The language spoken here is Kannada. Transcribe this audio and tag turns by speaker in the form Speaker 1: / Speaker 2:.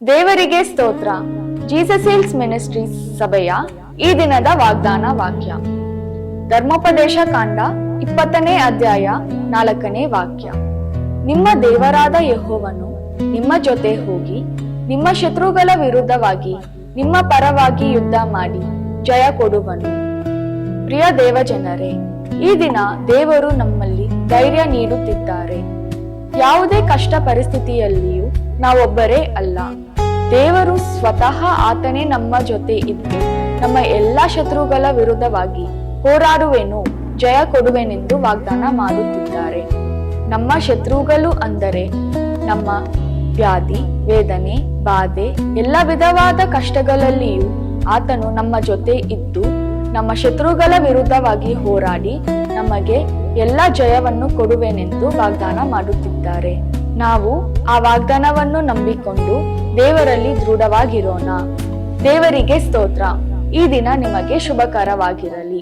Speaker 1: ದೇವರಿಗೆ ಸ್ತೋತ್ರ. ಜೀಸಸ್ ಹೀಲ್ಸ್ ಮಿನಿಸ್ಟ್ರೀಸ್ ಸಭೆಯ ಈ ದಿನದ ವಾಗ್ದಾನ ವಾಕ್ಯ. ಧರ್ಮೋಪದೇಶ ಕಾಂಡ 20ನೇ ಅಧ್ಯಾಯ 4ನೇ ವಾಕ್ಯ. ನಿಮ್ಮ ದೇವರಾದ ಯೆಹೋವನು ನಿಮ್ಮ ಜೊತೆ ಹೋಗಿ ನಿಮ್ಮ ಶತ್ರುಗಳ ವಿರುದ್ಧವಾಗಿ ನಿಮ್ಮ ಪರವಾಗಿ ಯುದ್ಧ ಮಾಡಿ ಜಯ ಕೊಡುವನು. ಪ್ರಿಯ ದೇವಜನರೇ, ಈ ದಿನ ದೇವರು ನಮ್ಮಲ್ಲಿ ಧೈರ್ಯ ನೀಡುತ್ತಿದ್ದಾರೆ. ಯಾವುದೇ ಕಷ್ಟ ಪರಿಸ್ಥಿತಿಯಲ್ಲಿಯೂ ನಾವೊಬ್ಬರೇ ಅಲ್ಲ. ದೇವರು ಸ್ವತಃ ಆತನೇ ನಮ್ಮ ಜೊತೆ ಇದ್ದು ನಮ್ಮ ಎಲ್ಲಾ ಶತ್ರುಗಳ ವಿರುದ್ಧವಾಗಿ ಹೋರಾಡುವೆನು, ಜಯ ಕೊಡುವೆನೆಂದು ವಾಗ್ದಾನ ಮಾಡುತ್ತಿದ್ದಾರೆ. ನಮ್ಮ ಶತ್ರುಗಳು ಅಂದರೆ ನಮ್ಮ ವ್ಯಾಧಿ, ವೇದನೆ, ಬಾಧೆ, ಎಲ್ಲ ವಿಧವಾದ ಕಷ್ಟಗಳಲ್ಲಿಯೂ ಆತನು ನಮ್ಮ ಜೊತೆ ಇದ್ದು ನಮ್ಮ ಶತ್ರುಗಳ ವಿರುದ್ಧವಾಗಿ ಹೋರಾಡಿ ನಮಗೆ ಎಲ್ಲ ಜಯವನ್ನು ಕೊಡುವೆನೆಂದು ವಾಗ್ದಾನ ಮಾಡುತ್ತಿದ್ದಾರೆ. ನಾವು ಆ ವಾಗ್ದಾನವನ್ನು ನಂಬಿಕೊಂಡು ದೇವರಲ್ಲಿ ದೃಢವಾಗಿರೋಣ. ದೇವರಿಗೆ ಸ್ತೋತ್ರ. ಈ ದಿನ ನಿಮಗೆ ಶುಭಕರವಾಗಿರಲಿ.